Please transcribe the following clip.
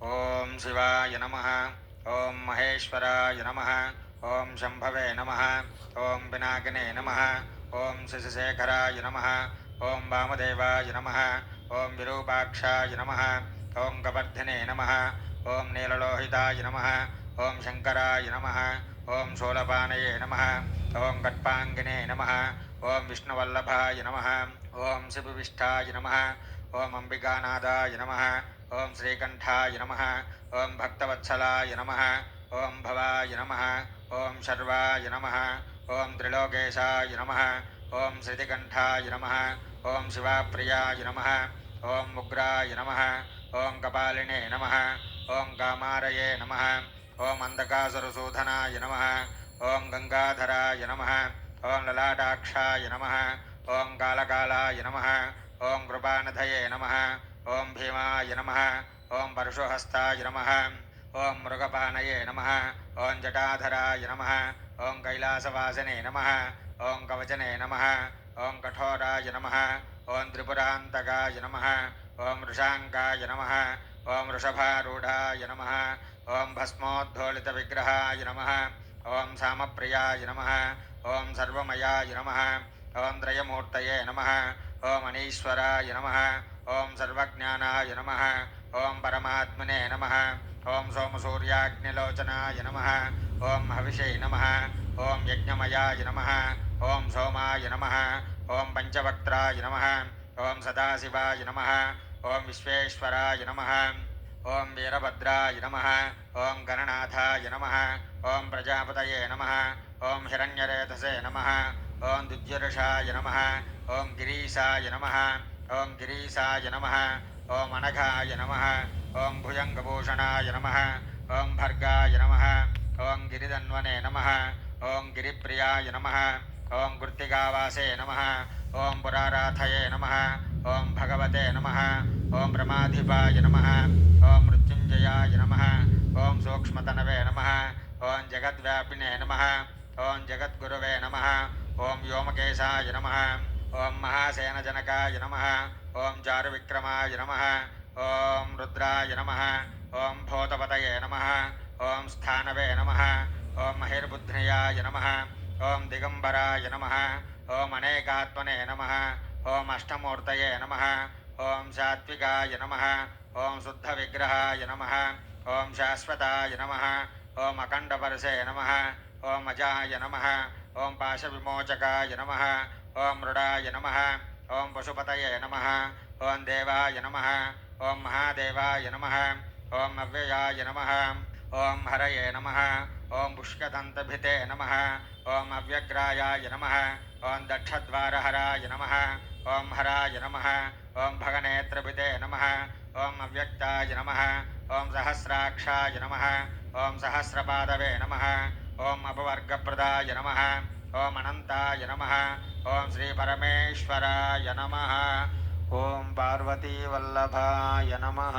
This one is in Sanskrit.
ॐ शिवाय नमः। ॐ महेश्वराय नमः। ॐ शम्भवे नमः। ॐ पिनाकिने नमः। ॐ शशिशेखराय नमः। ॐ वामदेवाय नमः। ॐ विरूपाक्षाय नमः। ॐ कवर्धिने नमः। ॐ नीललोहिताय नमः। ॐ शङ्कराय नमः। ॐ शूलपाणये नमः। ॐ कट्पाङ्गिने नमः। ॐ विष्णुवल्लभाय नमः। ॐ शिवविष्ठाय नमः। ॐ अम्बिकानादाय नमः। ॐ श्रीकण्ठाय नमः। ॐ भक्तवत्सलाय नमः। ॐ भवाय नमः। ॐ शर्वाय नमः। ॐ त्रिलोकेशाय नमः। ॐ श्रुतिकण्ठाय नमः। ॐ शिवाप्रियाय नमः। ॐ उग्राय नमः। ॐ कपालिने नमः। ॐ कामारये नमः। ॐ अन्धकासुरसूदनाय नमः। ॐ गङ्गाधराय नमः। ॐ ललाटाक्षाय नमः। ॐ कालकालाय नमः। ॐ कृपानिधये नमः। ॐ भीमाय नमः। ॐ परशुहस्ताय नमः। ॐ मृगपानये नमः। ॐ जटाधराय नमः। ॐ कैलासवासिने नमः। ॐ कवचने नमः। ॐ कठोराय नमः। ॐ त्रिपुरान्तकाय नमः। ॐ वृषाङ्काय नमः। ॐ वृषभारूढाय नमः। ॐ भस्मोद्धोलितविग्रहाय नमः। ॐ सामप्रियाय नमः। ॐ सर्वमयाय नमः। ॐ त्रयमूर्तये नमः। ॐ अनीश्वराय नमः। ॐ सर्वज्ञानाय नमः। ॐ परमात्मने नमः। ॐ सोमसूर्याग्निलोचनाय नमः। ॐ हविषे नमः। ॐ यज्ञमयाय नमः। ॐ सोमाय नमः। ॐ पञ्चवक्त्राय नमः। ॐ सदाशिवाय नमः। ॐ विश्वेश्वराय नमः। ॐ वीरभद्राय नमः। ॐ गणनाथाय नमः। ॐ प्रजापतये नमः। ॐ हिरण्यरेतसे नमः। ॐ दुर्जर्षाय नमः। ॐ गिरीशाय नमः। ॐ गिरीशाय नमः। ॐ अनघाय नमः। ॐ भुजङ्गभूषणाय नमः। ॐ भर्गाय नमः। ॐ गिरिधन्वने नमः। ॐ गिरिप्रियाय नमः। ॐ कृत्तिकावासे नमः। ॐ पुराराथये नमः। ॐ भगवते नमः। ॐ ब्रह्माधिपाय नमः। ॐ मृत्युञ्जयाय नमः। ॐ सूक्ष्मतनवे नमः। ॐ जगद्व्यापिने नमः। ॐ जगद्गुरवे नमः। ॐ व्योमकेशाय नमः। ॐ महासेनजनकाय नमः। ॐ चारुविक्रमाय नमः। ॐ रुद्राय नमः। ॐ भूतपतये नमः। ॐ स्थानवे नमः। ॐ महिर्बुद्ध्याय नमः। ॐ दिगम्बराय नमः। ॐ अनेकात्मने नमः। ॐ अष्टमूर्तये नमः। ॐ सात्विकाय नमः। ॐ शुद्धविग्रहाय नमः। ॐ शाश्वताय नमः। ॐ अखण्डपरसे नमः। ॐ अजाय नमः। ॐ पाशविमोचकाय नमः। ॐ मृडाय नमः। ॐ पशुपतये नमः। ॐ देवाय नमः। ॐ महादेवाय नमः। ॐ अव्ययाय नमः। ॐ हरये नमः। ॐ पुष्कदन्तभिते नमः। ॐ अव्यग्रायाय नमः। ॐ दक्षद्वारहराय नमः। ॐ हराय नमः। ॐ भगनेत्रभिते नमः। ॐ अव्यक्ताय नमः। ॐ सहस्राक्षाय नमः। ॐ सहस्रपादवे नमः। ॐ अपवर्गप्रदाय नमः। ॐ अनन्ताय नमः। ॐ श्रीपरमेश्वराय नमः। ॐ पार्वतीवल्लभाय नमः।